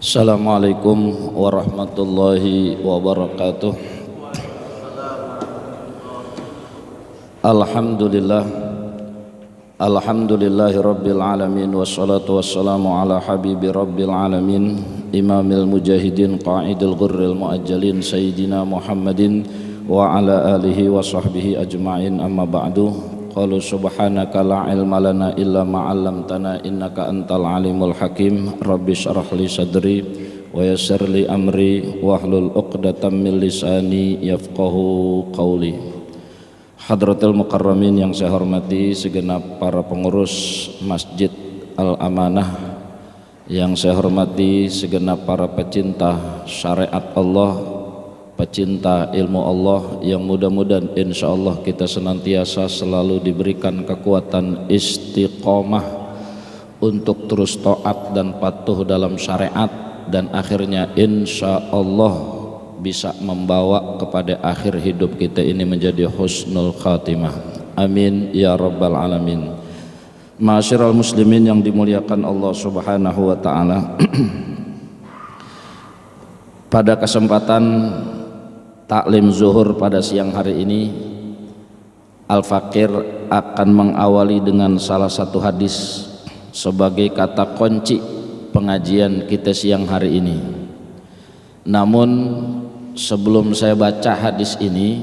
Assalamualaikum warahmatullahi wabarakatuh. Alhamdulillah, alhamdulillahi rabbil alamin, wassalatu wassalamu ala habibi rabbil alamin, imamil mujahidin qa'idil ghurril muajjalin sayyidina Muhammadin wa ala alihi wa sahbihi ajma'in, amma ba'du. Qalu subhanaka la ilma lana illa ma 'allamtana innaka antal alimul hakim. Rabbi shrah li sadri wa yassir li amri wahlul 'uqdatam min lisani yafqahu qawli. Hadratul mukarramin yang saya hormati segenap para pengurus Masjid Al-Amanah, yang saya hormati segenap para pecinta syariat Allah, pecinta ilmu Allah, yang mudah-mudahan insyaallah kita senantiasa selalu diberikan kekuatan istiqomah untuk terus taat dan patuh dalam syariat, dan akhirnya insyaallah bisa membawa kepada akhir hidup kita ini menjadi husnul khatimah. Amin ya rabbal alamin. Ma'asyiral muslimin yang dimuliakan Allah Subhanahu wa taala. Pada kesempatan taklim zuhur pada siang hari ini, Al-Fakir akan mengawali dengan salah satu hadis sebagai kata kunci pengajian kita siang hari ini. Namun sebelum saya baca hadis ini,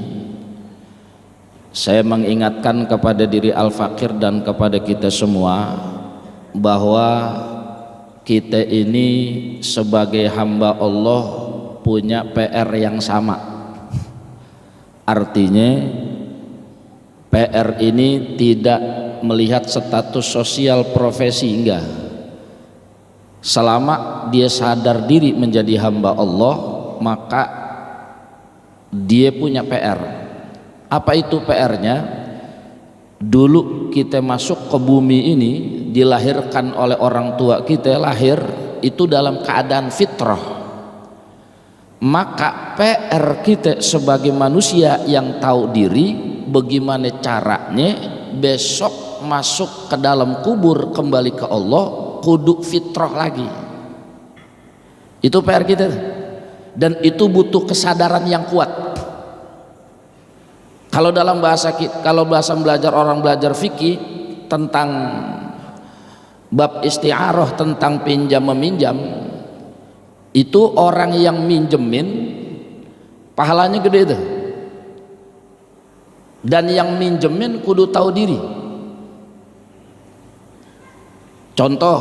saya mengingatkan kepada diri Al-Fakir dan kepada kita semua bahwa kita ini sebagai hamba Allah punya PR yang sama. Artinya PR ini tidak melihat status sosial profesi, enggak. Selama dia sadar diri menjadi hamba Allah, maka dia punya PR. Apa itu PR-nya? Dulu kita masuk ke bumi ini, dilahirkan oleh orang tua kita, lahir itu dalam keadaan fitrah. Maka PR kita sebagai manusia yang tahu diri, bagaimana caranya besok masuk ke dalam kubur kembali ke Allah kudu fitrah lagi. Itu PR kita, dan itu butuh kesadaran yang kuat. Kalau dalam bahasa belajar, orang belajar fikih tentang bab isti'arah, tentang pinjam meminjam, itu orang yang minjemin pahalanya gede itu, dan yang minjemin kudu tahu diri. Contoh,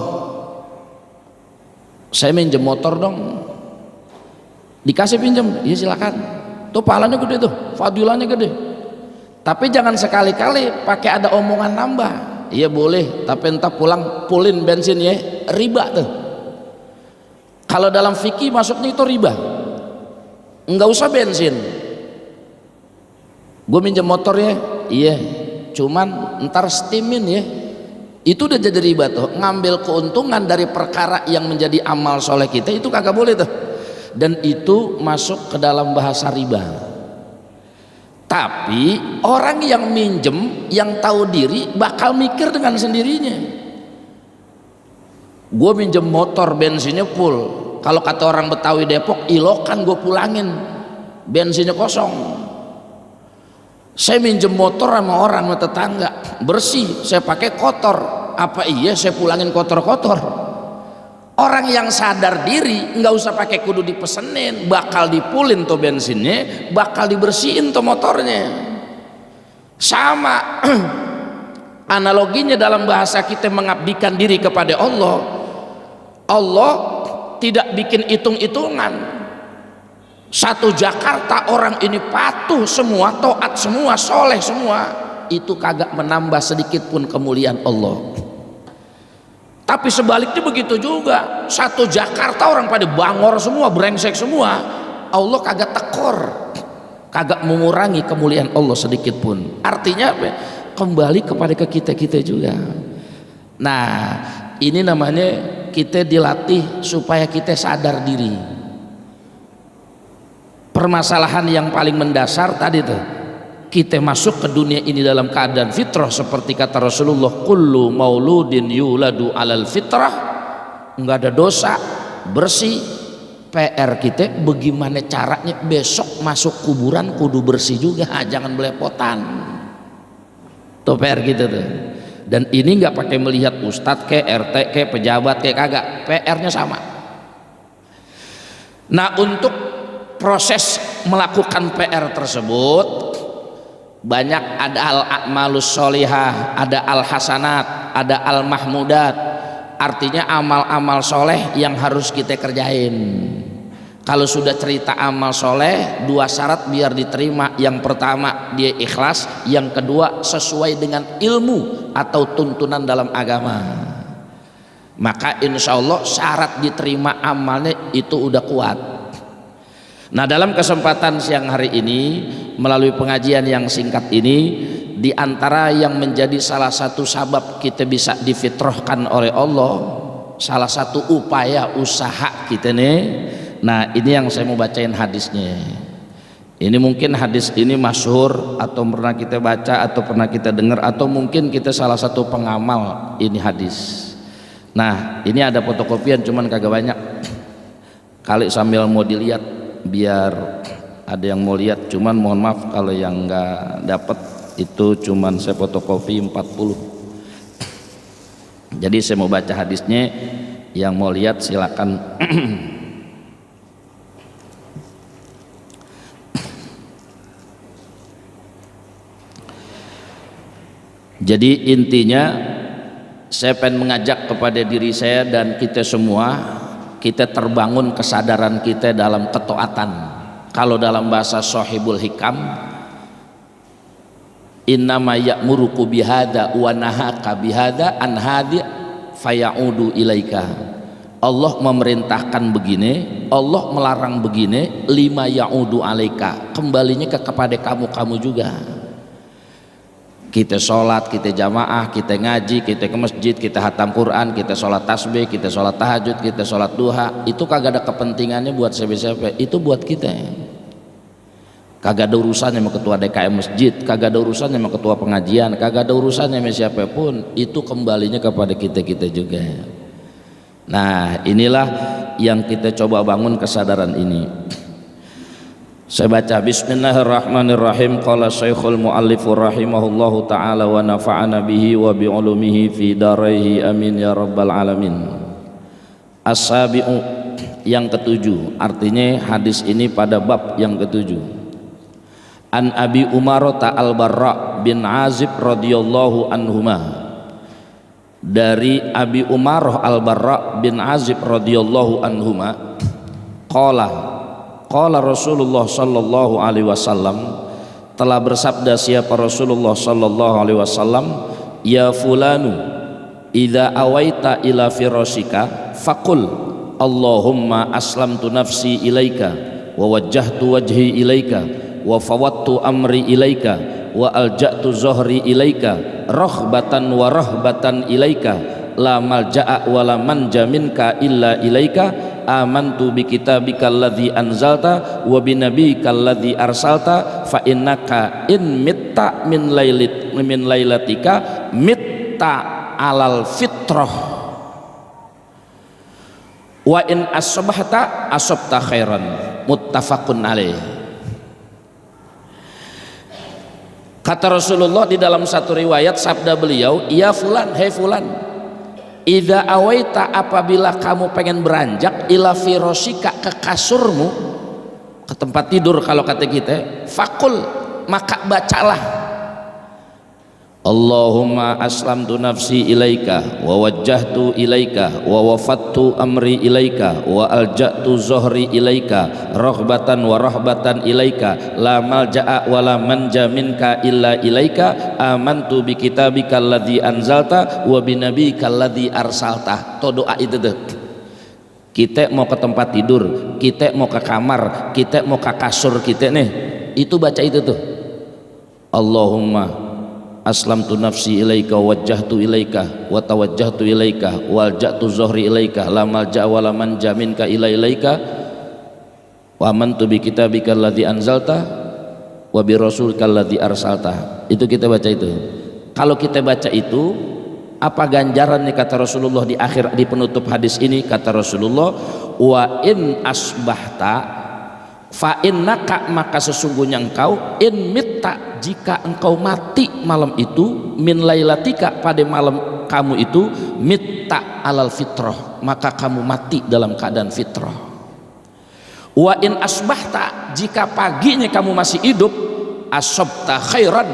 saya minjem motor dong, dikasih pinjam, ya silakan, tuh pahalanya gede tuh, fadilahnya gede. Tapi jangan sekali-kali pakai ada omongan nambah. Iya boleh, tapi entah pulang pulin bensin ya, riba tuh. Kalau dalam fikih masuknya itu riba. Enggak usah bensin. Gue minjem motor ya, iya, cuman ntar steamin ya. Itu udah jadi riba tuh. Ngambil keuntungan dari perkara yang menjadi amal soleh kita, itu kagak boleh tuh. Dan itu masuk ke dalam bahasa riba. Tapi orang yang minjem, yang tahu diri, bakal mikir dengan sendirinya. Gue minjem motor, bensinnya full. Kalau kata orang Betawi Depok, ilokan gue pulangin, bensinnya kosong. Saya minjem motor sama orang, sama tetangga, bersih, saya pakai kotor. Apa iya saya pulangin kotor-kotor? Orang yang sadar diri nggak usah pakai kudu dipesenin, bakal dipulin tuh bensinnya, bakal dibersihin tuh motornya. Sama analoginya dalam bahasa kita mengabdikan diri kepada Allah. Allah tidak bikin hitung-hitungan. Satu Jakarta orang ini patuh semua, taat semua, soleh semua, itu kagak menambah sedikit pun kemuliaan Allah. Tapi sebaliknya begitu juga, satu Jakarta orang pada bangor semua, brengsek semua, Allah kagak tekor, kagak mengurangi kemuliaan Allah sedikit pun. Artinya apa? Kembali kepada kita juga. Nah, ini namanya kita dilatih supaya kita sadar diri. Permasalahan yang paling mendasar tadi tuh, kita masuk ke dunia ini dalam keadaan fitrah, seperti kata Rasulullah, kullu mauludin yuladu alal fitrah, nggak ada dosa bersih. PR kita bagaimana caranya besok masuk kuburan kudu bersih juga, jangan belepotan. Tuh PR kita tuh. Dan ini nggak pakai melihat ustadz ke RT ke pejabat ke, kagak, PR-nya sama. Nah, untuk proses melakukan PR tersebut banyak, ada al-a'malus sholihah, ada al-hasanat, ada al-mahmudat. Artinya amal-amal soleh yang harus kita kerjain. Kalau sudah cerita amal soleh, 2 syarat biar diterima. Yang pertama dia ikhlas, yang kedua sesuai dengan ilmu atau tuntunan dalam agama. Maka insya Allah syarat diterima amalnya itu udah kuat. Nah, dalam kesempatan siang hari ini melalui pengajian yang singkat ini, di antara yang menjadi salah satu sabab kita bisa difitrahkan oleh Allah, salah satu upaya usaha kita nih. Nah, ini yang saya mau bacain hadisnya. Ini mungkin hadis ini masyhur atau pernah kita baca atau pernah kita dengar, atau mungkin kita salah satu pengamal ini hadis. Nah, ini ada fotokopian cuman kagak banyak. Kali sambil mau dilihat biar ada yang mau lihat, cuman mohon maaf kalau yang nggak dapat itu cuman saya fotokopi 40. Jadi saya mau baca hadisnya, yang mau lihat silakan. Jadi intinya saya pengen mengajak kepada diri saya dan kita semua, kita terbangun kesadaran kita dalam ketaatan. Kalau dalam bahasa Shahibul Hikam, innama ya'muruku bihada wa nahaka bihada an hadi fayaudu ilaika. Allah memerintahkan begini, Allah melarang begini, lima ya'udu alaika, kembalinya kepada kamu juga. Kita sholat, kita jamaah, kita ngaji, kita ke masjid, kita hatam Quran, kita sholat tasbih, kita sholat tahajud, kita sholat duha, itu kagak ada kepentingannya buat siapa-siapa, itu buat kita. Kagak ada urusannya sama ketua DKM masjid, kagak ada urusannya sama ketua pengajian, kagak ada urusannya sama siapapun, itu kembalinya kepada kita juga. Nah, inilah yang kita coba bangun kesadaran ini. Saya baca bismillahirrahmanirrahim. Qala Syekhul Muallif rahimahullahu taala wa nafa'ana bihi wa bi ulumihi fi daraihi amin ya rabbal alamin. As-sabi'u, yang ketujuh, artinya hadis ini pada bab yang ketujuh. An Abi Umarah al-Barra bin Azib radhiyallahu anhuma, dari Abi Umarah al-Barra bin Azib radhiyallahu anhuma, qala Rasulullah sallallahu alaihi wasallam, telah bersabda siapa Rasulullah sallallahu alaihi wasallam, ya fulanu idza awaita ila firasika faqul Allahumma aslamtu nafsi ilaika wa wajjahtu wajhi ilaika wa fawattu amri ilaika wa alja'tu zuhri ilaika raghbatan wa rahbatan ilaika la malja'a wa la manja minka illa ilaika amantu bi kitabika alladzi anzalta wa bi nabiyyika alladzi arsalta fa innaka in mitta min lailatika mitta alal fitrah wa in asbahta asabta khairan, muttafaqun alaih. Kata Rasulullah di dalam satu riwayat, sabda beliau, ya fulan, hei fulan, idza awaita, apabila kamu pengen beranjak, ila firasika, ke kasurmu, ke tempat tidur kalau kata kita, fakul, maka bacalah Allahumma aslamtu nafsi ilaika wa wajjahtu ilaika wa wafattu amri ilaika wa alja'tu zuhri ilaika raghbatan wa rahbatan ilaika la malja'a wa la manja minka illa ilaika amantu bi kitabika alladzi anzalta wa bi nabiyyika alladzi arsalta. Tuh doa itu tuh. Kita mau ke tempat tidur, kita mau ke kamar, kita mau ke kasur kita nih, itu baca itu tuh, Allahumma aslamtu nafsi ilaika wajjahtu ilaika wa tawajjahtu ilaika walja'tu zuhri ilaika la malja'a wa la manja minka illa ilaika wa amantu bi kitabika alladzi anzalta wa bi rasulika alladzi arsalta. Itu kita baca itu. Kalau kita baca itu Apa ganjarannya kata Rasulullah di akhir, di penutup hadis ini kata Rasulullah, wa in asbahta fa innaka, maka sesungguhnya engkau, in mitta, jika engkau mati malam itu, min lailatika, pada malam kamu itu, mitta alal fitrah, maka kamu mati dalam keadaan fitrah. Wa in asbahta, jika paginya kamu masih hidup, asabta khairan,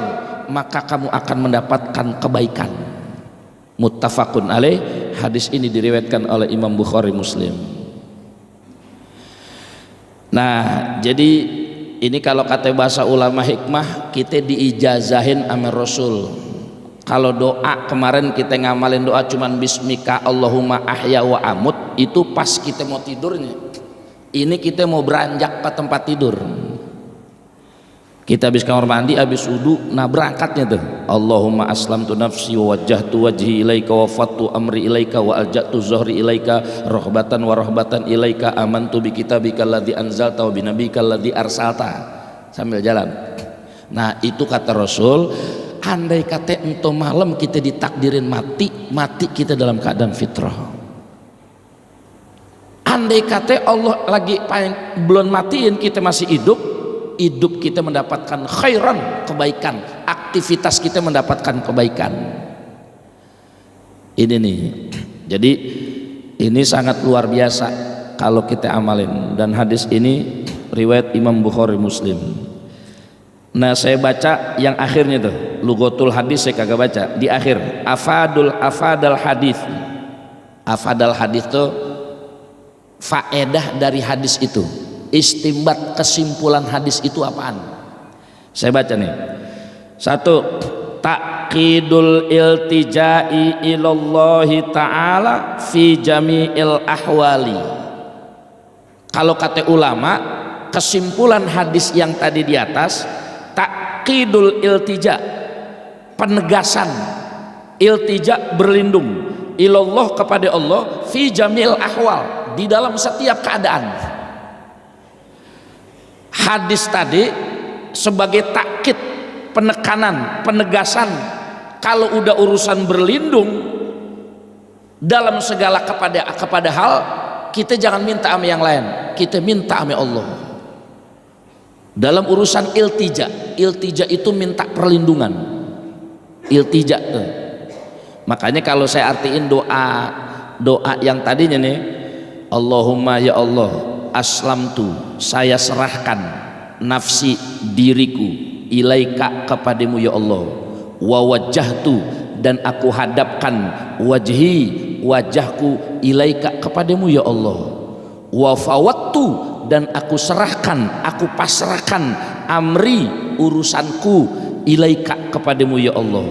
maka kamu akan mendapatkan kebaikan. Muttafaqun alaih. Hadis ini diriwayatkan oleh Imam Bukhari Muslim. Nah, jadi ini kalau kata bahasa ulama hikmah, kita diijazahin sama Rasul. Kalau doa kemarin kita ngamalin doa cuman bismika Allahumma ahya wa amut, itu pas kita mau tidurnya. Ini kita mau beranjak ke tempat tidur. Kita habis kamar mandi, habis wudu, nah berangkatnya tuh. Allahumma aslamtu nafsi wa wajjahtu wajhi ilaika wa fattu amri ilaika wa alja'tu zuhri ilaika rahbatan wa rahbatan ilaika amantu bi kitabika alladzi anzalta wa bi nabiyyika alladzi arsalta, sambil jalan. Nah itu kata Rasul, andai kata ento malam kita ditakdirin mati, mati kita dalam keadaan fitrah. Andai kata Allah lagi belum matiin kita masih hidup, hidup kita mendapatkan khairan, kebaikan, aktivitas kita mendapatkan kebaikan. Ini nih, jadi ini sangat luar biasa kalau kita amalin, dan hadis ini riwayat Imam Bukhari Muslim. Nah saya baca yang akhirnya tuh, Lughatul Hadis saya kagak baca, di akhir afadal hadis. Afadal hadis tuh faedah dari hadis itu, istimbat, kesimpulan hadis itu apaan? Saya baca nih. 1. Ta'qidul iltijai ilallahi ta'ala fi jami'il ahwali. Kalau kata ulama, kesimpulan hadis yang tadi di atas, ta'qidul iltija, penegasan, iltija berlindung, ilallah kepada Allah, fi jami'il ahwal, di dalam setiap keadaan. Hadis tadi sebagai takkid, penekanan, penegasan, kalau udah urusan berlindung dalam segala kepada hal, kita jangan minta sama yang lain, kita minta sama Allah. Dalam urusan iltija, iltija itu minta perlindungan, iltija tuh. Makanya kalau saya artiin doa yang tadinya nih, Allahumma ya Allah, aslamtu, saya serahkan nafsi, diriku, ilaika, kepadamu ya Allah, wa wajjahtu, dan aku hadapkan wajhi, wajahku, ilaika, kepadamu ya Allah, wa fawattu, dan aku serahkan, aku pasrahkan amri, urusanku, ilaika, kepadamu ya Allah,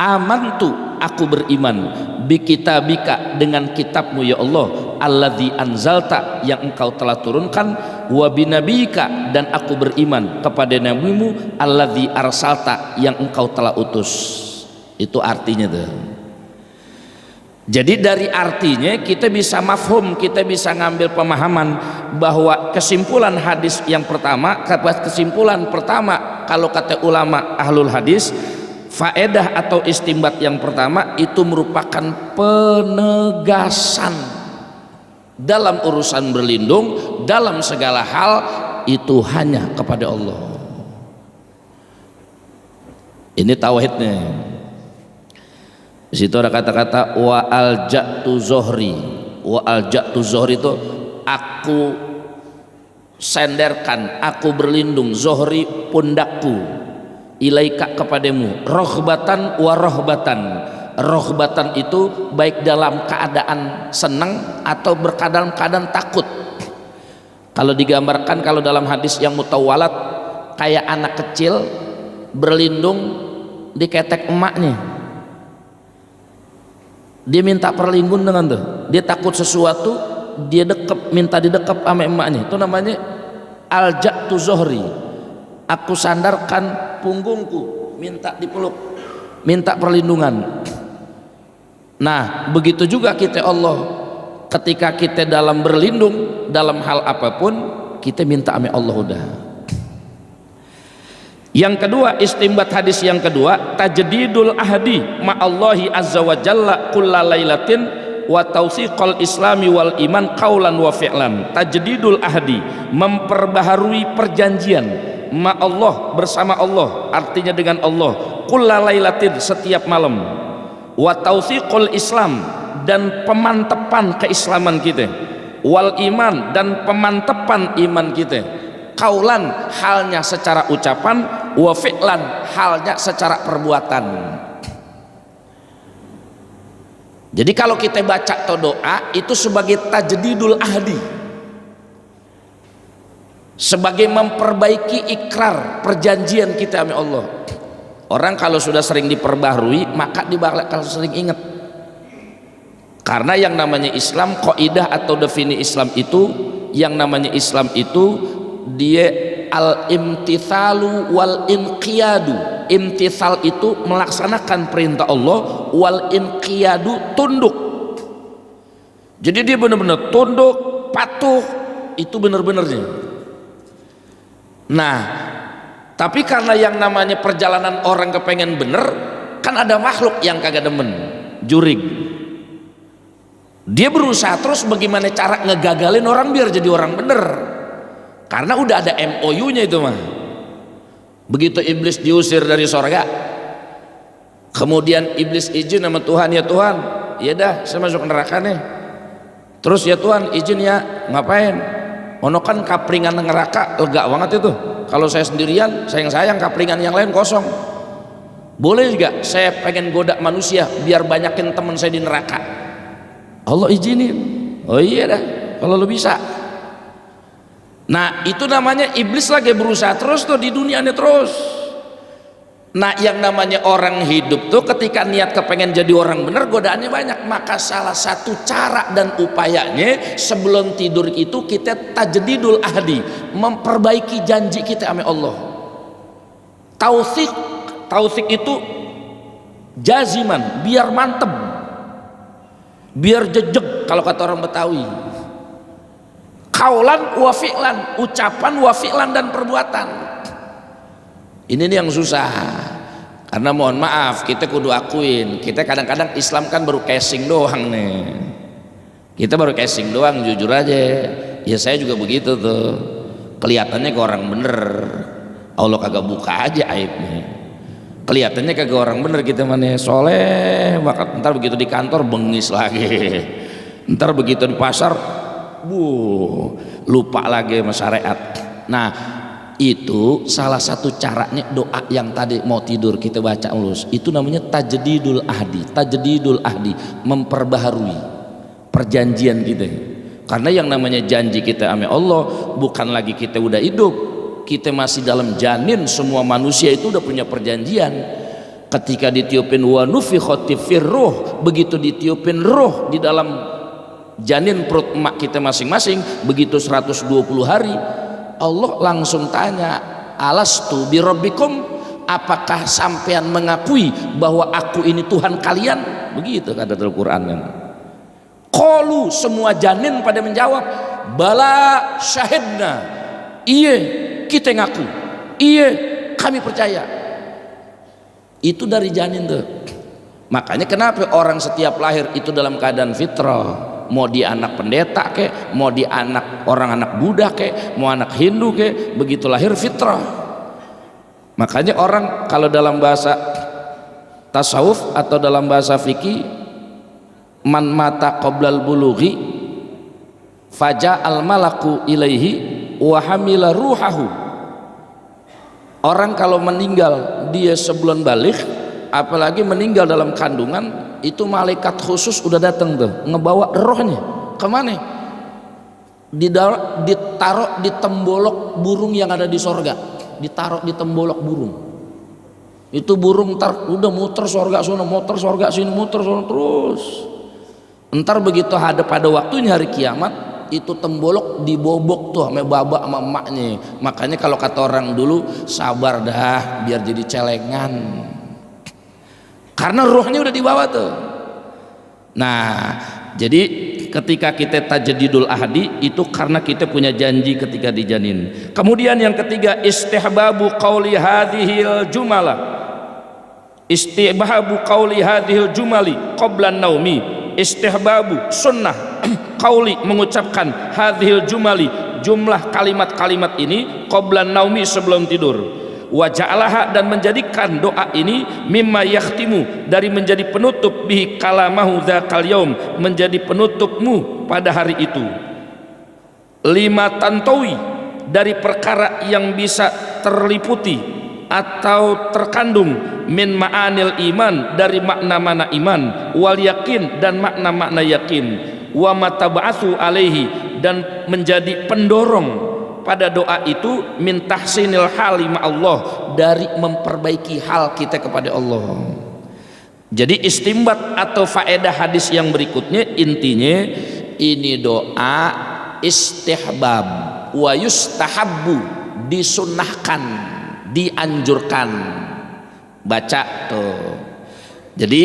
amantu, aku beriman, bi kitabika, dengan kitabmu ya Allah, alladzi anzalta, yang engkau telah turunkan, wa binabika, dan aku beriman kepada nabimu, alladzi arsalta, yang engkau telah utus. Itu artinya tuh. Jadi dari artinya kita bisa mafhum, kita bisa ngambil pemahaman bahwa kesimpulan hadis yang pertama, kesimpulan pertama kalau kata ulama ahlul hadis, faedah atau istimbat yang pertama itu merupakan penegasan dalam urusan berlindung dalam segala hal itu hanya kepada Allah. Ini tauhidnya. Di situ ada kata-kata wa alja'tu zuhri. Wa alja'tu zuhri itu aku senderkan, aku berlindung, zuhri pundakku, ilaika, kepadamu, rohbatan wa rohbatan. Rohbatan itu baik dalam keadaan senang atau berkeadaan takut. Kalau digambarkan, kalau dalam hadis yang mutawalat, kayak anak kecil berlindung di ketek emaknya, dia minta perlindungan dengan tuh, dia takut sesuatu, dia minta didekap sama emaknya, itu namanya alja'tu zuhri, aku sandarkan punggungku, minta dipeluk, minta perlindungan. Nah begitu juga kita Allah, ketika kita dalam berlindung dalam hal apapun, kita minta sama Allah udah. Yang kedua, istimbat hadis yang kedua, tajdidul ahdi ma'allahi azza wa jalla kulla lailatin wa tausiqal islami wal iman qaulan wa fi'lan. Tajdidul ahdi, memperbaharui perjanjian ma'allah, bersama Allah, artinya dengan Allah, kulla lailatin, setiap malam, wa tausiqal islam, dan pemantapan keislaman kita, wal iman, dan pemantapan iman kita, kaulan, halnya secara ucapan, wa fi'lan, halnya secara perbuatan. Jadi kalau kita baca atau doa itu sebagai tajdidul ahdi, sebagai memperbaiki ikrar perjanjian kita sama Allah. Orang kalau sudah sering diperbaharui maka dia bakal sering ingat. Karena yang namanya Islam, kaidah atau definisi Islam itu, yang namanya Islam itu dia al-imtithalu wal inqiyadu. Imtithal itu melaksanakan perintah Allah, wal inqiyadu tunduk. Jadi dia benar-benar tunduk, patuh, itu benar-benarnya. Nah, tapi karena yang namanya perjalanan orang kepengen bener, kan ada makhluk yang kagak demen, jurig. Dia berusaha terus bagaimana cara ngegagalin orang biar jadi orang bener. Karena udah ada MOU-nya itu mah. Begitu iblis diusir dari sorga, kemudian iblis izin sama Tuhan, ya Tuhan, ya dah saya masuk neraka nih. Terus ya Tuhan izin ya, ngapain? Ono kan kapringan neraka lega banget itu. Kalau saya sendirian, sayang kapringan yang lain kosong. Boleh juga saya pengen goda manusia biar banyakin teman saya di neraka. Allah izinin. Oh iya dah, kalau lu bisa. Nah itu namanya iblis lagi berusaha terus tuh di dunia ini terus. Nah yang namanya orang hidup tuh ketika niat kepengen jadi orang bener, godaannya banyak. Maka salah satu cara dan upayanya sebelum tidur itu kita tajdidul ahdi, memperbaiki janji kita sama Allah. Tausik itu jaziman, biar mantep, biar jejeg kalau kata orang Betawi. Kaulan wa fi'lan, ucapan wa fi'lan, dan perbuatan. Ini nih yang susah. Karena mohon maaf, kita kudu akuin, kita kadang-kadang Islam kan baru casing doang nih. Kita baru casing doang, jujur aja. Ya saya juga begitu tuh. Kelihatannya ke orang bener, Allah kagak buka aja aibnya. Kelihatannya kagak orang bener kita mana soleh, maka ntar begitu di kantor bengis lagi. Ntar begitu di pasar lupa lagi sama syariat. Nah itu salah satu caranya doa yang tadi mau tidur kita baca ulus, itu namanya tajdidul ahdi. Tajdidul ahdi, memperbaharui perjanjian kita. Karena yang namanya janji kita sama Allah bukan lagi kita udah hidup, kita masih dalam janin. Semua manusia itu udah punya perjanjian. Ketika ditiupin wa nufikhat fir ruh, begitu ditiupin ruh di dalam janin perut emak kita masing-masing, begitu 120 hari Allah langsung tanya, alastu birabbikum, apakah sampean mengakui bahwa aku ini Tuhan kalian? Begitu kata Al-Quran kan. Qalu, semua janin pada menjawab, bala syahidna, iya kita ngaku, iya kami percaya. Itu dari janin tuh. Makanya kenapa orang setiap lahir itu dalam keadaan fitrah. Mau dia anak pendeta kek, mau dia orang anak Buddha kek, mau anak Hindu kek, begitu lahir fitrah. Makanya orang kalau dalam bahasa tasawuf atau dalam bahasa fikih, man mata qoblal bulughi faja al malaku ilaihi wa hamila ruhahu. Orang kalau meninggal dia sebelum balik, apalagi meninggal dalam kandungan, itu malaikat khusus udah datang tuh ngebawa rohnya kemana? Ditaruh di tembolok burung yang ada di sorga, ditaruh di tembolok burung. Itu burung ntar udah muter sorga sono, muter sorga sini, muter sono terus. Ntar begitu ada pada waktunya hari kiamat, itu tembolok dibobok tuh sama babak sama emaknya. Makanya kalau kata orang dulu, sabar dah biar jadi celengan. Karena rohnya udah dibawa tuh. Nah, jadi ketika kita tajdidul ahdi itu karena kita punya janji ketika dijanin. Kemudian yang ketiga, istihbabu qauli hadhil jumala, istihbabu qauli hadhil jumali qabla naumi, istihbabu sunnah qauli mengucapkan hadhil jumali, jumlah kalimat-kalimat ini qabla naumi sebelum tidur. Wa ja'alaha, dan menjadikan doa ini mimma yakhtimu, dari menjadi penutup bihi kalamahu dzakal yaum, menjadi penutupmu pada hari itu. Lima tantawi, dari perkara yang bisa terliputi atau terkandung min ma'anil iman, dari makna-makna iman, wal yakin, dan makna-makna yakin, wa mataba'atsu alaihi, dan menjadi pendorong pada doa itu min tahsinil hali ma'allah, dari memperbaiki hal kita kepada Allah. Jadi istimbat atau faedah hadis yang berikutnya, intinya ini doa istihbab wa yustahabbu, disunnahkan, dianjurkan baca tuh. Jadi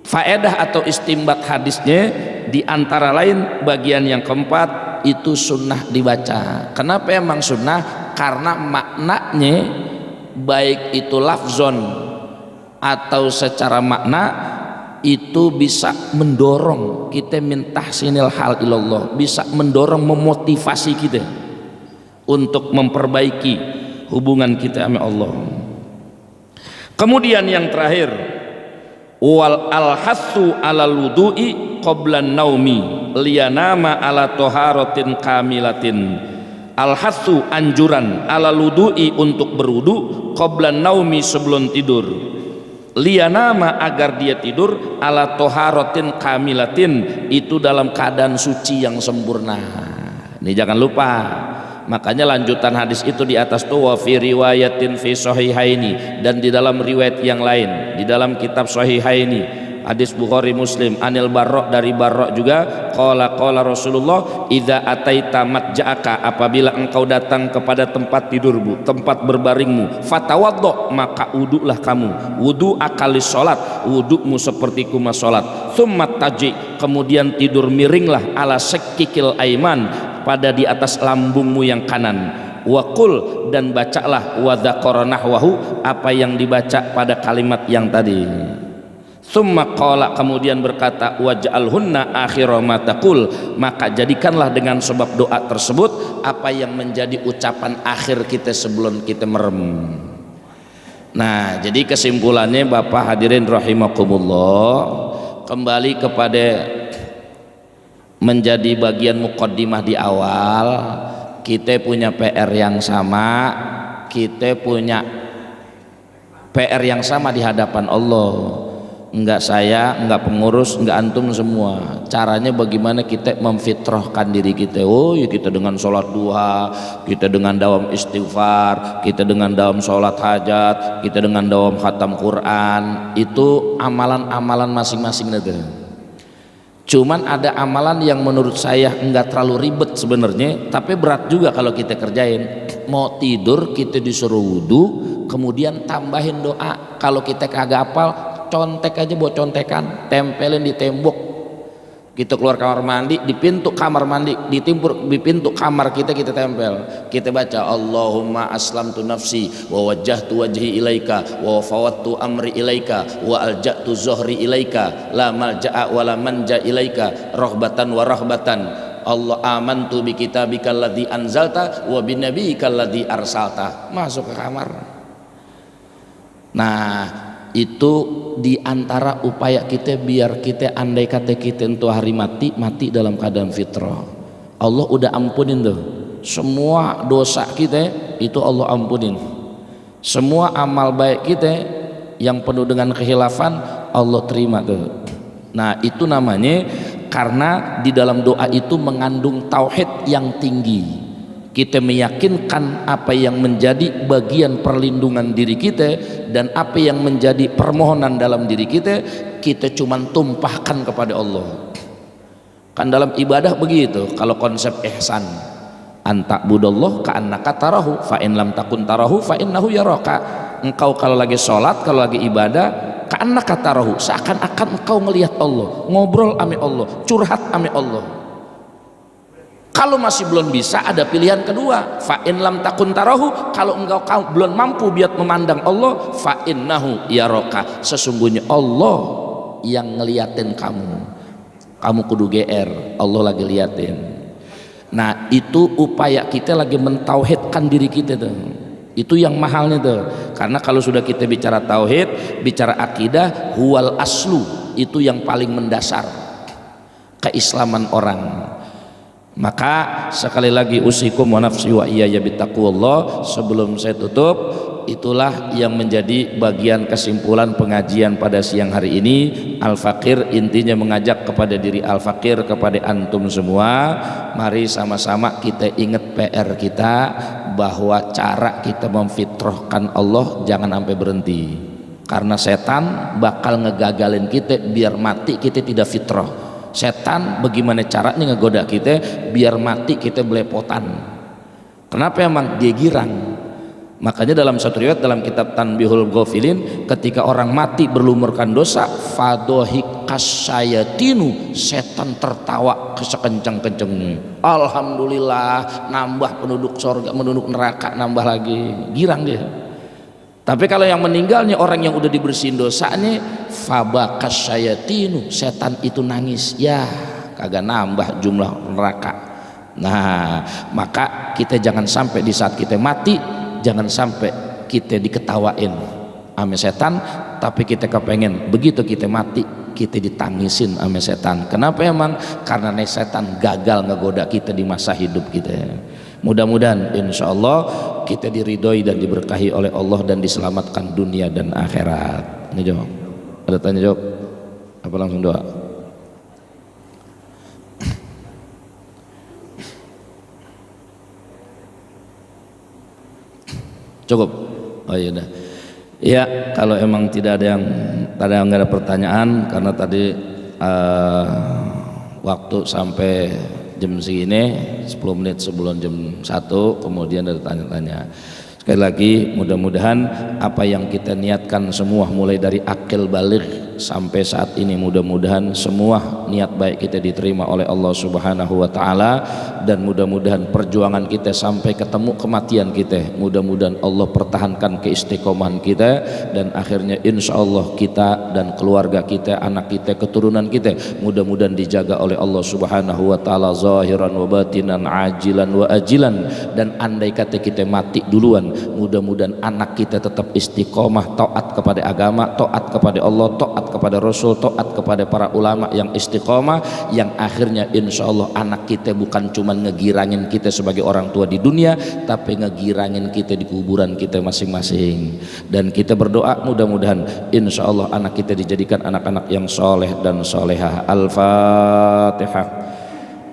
faedah atau istimbat hadisnya di antara lain bagian yang keempat itu sunnah dibaca. Kenapa emang sunnah? Karena maknanya baik itu lafzon atau secara makna itu bisa mendorong kita min tahsinil hal ilallah, bisa mendorong, memotivasi kita untuk memperbaiki hubungan kita sama Allah. Kemudian yang terakhir, wal alhasu alal wudu'i qablan naumi liyanama ala toharotin kamilatin. Alhasu anjuran, ala wudu'i untuk berwudu, qablan naumi sebelum tidur, liyanama agar dia tidur, ala toharotin kamilatin, itu dalam keadaan suci yang sempurna. Ini jangan lupa. Makanya lanjutan hadis itu di atas tuh, wa fi riwayatin fi sahihaini, dan di dalam riwayat yang lain di dalam kitab sahihaini, hadis Bukhari Muslim, anil Barra, dari Barra juga, qala Rasulullah, idza ataita matja'aka, apabila engkau datang kepada tempat tidurmu, tempat berbaringmu, fatawaddo, maka wudulah kamu, wudu akalis salat, wudumu seperti kuma salat, tsumma taji, kemudian tidur miringlah, ala sakkikil aiman, pada di atas lambungmu yang kanan, waqul, dan bacalah, wa dzakara nahwahu, apa yang dibaca pada kalimat yang tadi. Summa qala, kemudian berkata, waj'alhunna akhira ma taqul, maka jadikanlah dengan sebab doa tersebut apa yang menjadi ucapan akhir kita sebelum kita merem. Nah, jadi kesimpulannya Bapak hadirin rahimakumullah, kembali kepada menjadi bagian muqaddimah di awal, kita punya PR yang sama, kita punya PR yang sama di hadapan Allah. Enggak saya, enggak pengurus, enggak antum semua. Caranya bagaimana kita memfitrahkan diri kita. Oh ya, kita dengan sholat duha, kita dengan dawam istighfar, kita dengan dawam sholat hajat, kita dengan dawam khatam Quran. Itu amalan-amalan masing-masing itu. Cuman ada amalan yang menurut saya enggak terlalu ribet sebenarnya, tapi berat juga kalau kita kerjain. Mau tidur kita disuruh wudu, kemudian tambahin doa. Kalau kita kagak hafal, contek aja buat contekan, tempelin di tembok. Kita keluar kamar mandi, di pintu kamar mandi, di pintu kamar kita tempel. Kita baca, Allahumma aslamtu nafsi wa wajjahtu wajhi ilaika wa fawattu amri ilaika wa alja'tu zuhri ilaika la malja'a wa la manja ilaika rahbatan wa rahbatan. Allah, amantu bi kitabika alladzi anzalta wa bi nabiyyika alladzi arsalta. Masuk ke kamar. Nah, itu diantara upaya kita biar kita, andai kata kita untuk hari mati dalam keadaan fitrah. Allah udah ampunin tuh semua dosa kita, itu Allah ampunin. Semua amal baik kita yang penuh dengan khilafan Allah terima tuh. Nah, itu namanya karena di dalam doa itu mengandung tauhid yang tinggi. Kita meyakinkan apa yang menjadi bagian perlindungan diri kita dan apa yang menjadi permohonan dalam diri kita, kita cuman tumpahkan kepada Allah. Kan dalam ibadah begitu, kalau konsep ihsan, anta budallah ka'annaka tarahu fa in lam takun tarahu fa innahu yaraka. Engkau kalau lagi sholat, kalau lagi ibadah, ka'annaka tarahu, seakan-akan engkau ngelihat Allah, ngobrol ame Allah, curhat ame Allah. Kalau masih belum bisa, ada pilihan kedua, fa in lam takun tarahu, kalau engkau belum mampu biar memandang Allah, fa innahu yaraka, sesungguhnya Allah yang ngeliatin kamu kudu GR, Allah lagi liatin. Nah itu upaya kita lagi mentauhidkan diri kita tuh, itu yang mahalnya tuh. Karena kalau sudah kita bicara tauhid, bicara akidah, huwal aslu, itu yang paling mendasar keislaman orang. Maka sekali lagi usikum wa nafsi wa iyaya bittaqwallah. Sebelum saya tutup, itulah yang menjadi bagian kesimpulan pengajian pada siang hari ini. Al-Fakir intinya mengajak kepada diri Al-Fakir, kepada antum semua, mari sama-sama kita ingat PR kita, bahwa cara kita memfitrahkan Allah jangan sampai berhenti. Karena setan bakal ngegagalin kita biar mati kita tidak fitrah. Setan bagaimana caranya ngegoda kita biar mati kita belepotan. Kenapa? Emang dia girang. Makanya dalam satu riwayat dalam kitab Tanbihul Ghafilin, ketika orang mati berlumurkan dosa, fadohikas sayatinu, setan tertawa kesekencang-kencangnya. Alhamdulillah, nambah penduduk surga, penduduk neraka nambah lagi, girang dia. Tapi kalau yang meninggalnya orang yang udah dibersihin dosanya, fabakas sayatinu, setan itu nangis, ya kagak nambah jumlah neraka. Nah maka kita jangan sampai di saat kita mati, jangan sampai kita diketawain ame setan, tapi kita kepengen begitu kita mati kita ditangisin ame setan. Kenapa? Emang karena setan gagal ngegoda kita di masa hidup kita. Mudah-mudahan insya Allah kita diridhoi dan diberkahi oleh Allah dan diselamatkan dunia dan akhirat. Ini jawab. Ada tanya jawab? Apa langsung doa? Cukup. Oh iya dah. Ya kalau emang tidak ada yang nggak ada pertanyaan, karena tadi waktu sampai jam segini 10 menit sebelum jam 1, kemudian ada tanya-tanya. Sekali lagi mudah-mudahan apa yang kita niatkan semua mulai dari akil baligh sampai saat ini, mudah-mudahan semua niat baik kita diterima oleh Allah Subhanahu wa taala, dan mudah-mudahan perjuangan kita sampai ketemu kematian kita, mudah-mudahan Allah pertahankan keistiqomahan kita, dan akhirnya insya Allah kita dan keluarga kita, anak kita, keturunan kita mudah-mudahan dijaga oleh Allah Subhanahu wa taala zahiran wa batinan, ajilan wa ajilan. Dan andai kata kita mati duluan, mudah-mudahan anak kita tetap istiqomah, taat kepada agama, taat kepada Allah, taat kepada Rasul, taat kepada para ulama yang istiqomah, yang akhirnya insya Allah anak kita bukan cuma ngegirangin kita sebagai orang tua di dunia, tapi ngegirangin kita di kuburan kita masing-masing. Dan kita berdoa mudah-mudahan insya Allah anak kita dijadikan anak-anak yang soleh dan solehah. Al-Fatihah.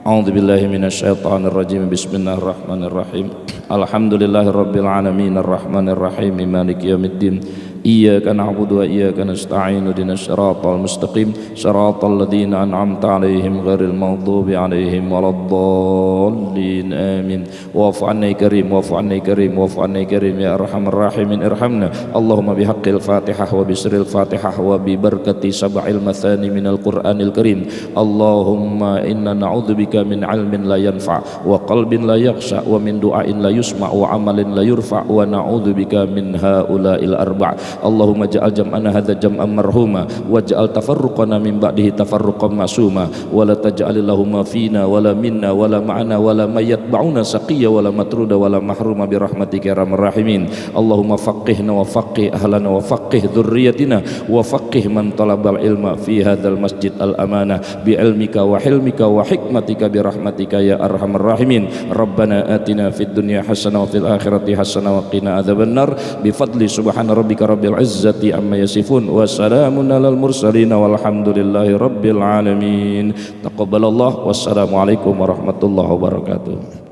A'udzubillahi minasyaitonirrajim. Bismillahirrahmanirrahim. Alhamdulillahirabbil alamin arrahmanir rahim maliki yaumiddin. Iyyaka na'budu wa iyyaka nasta'in ihdinas siratal mustaqim siratal ladzina an'amta 'alaihim ghairil maghdubi 'alaihim waladdallin amin. Wa'fu 'anna karim wa'fu 'anna karim wa'fu 'anna karim ya arhamar rahimin irhamna. Allahumma bihaqqil Fatihah wa bisril Fatihah wa bi barakati sab'il mathani minal Qur'anil Karim. Allahumma inna na'udzubika min 'ilmin la yanfa' wa qalbin la yakhsha wa min du'ain la yusma' wa 'amalin la yurfa' wa na'udzubika min haula'il arba'. Allahumma ja'al jam'ana hadza jam'an marhuma waj'al tafarruqana min ba'dihi tafarruqan masuma wa la taj'al lahumma fina wala minna wala ma'ana wala mayyatba'una saqiyya wala matruda wala mahruma bi rahmatika ya arhamar rahimin. Allahumma faqihna wa faqih ahlana wa faqih dzurriyyatina wa faqih man talabal ilma fi hadzal masjid al amanah bi ilmika wa hilmika wa hikmatika bi rahmatika ya arhamar rahimin. Rabbana atina fid dunya hasanah wa fil akhirati hasanah wa qina adzabannar bi fadli subhana rabbika rabbil izzati amma yasifun wa salamun alal mursalin walhamdulillahi rabbil alamin. Taqabbalallah. Wassalamualaikum warahmatullahi wabarakatuh.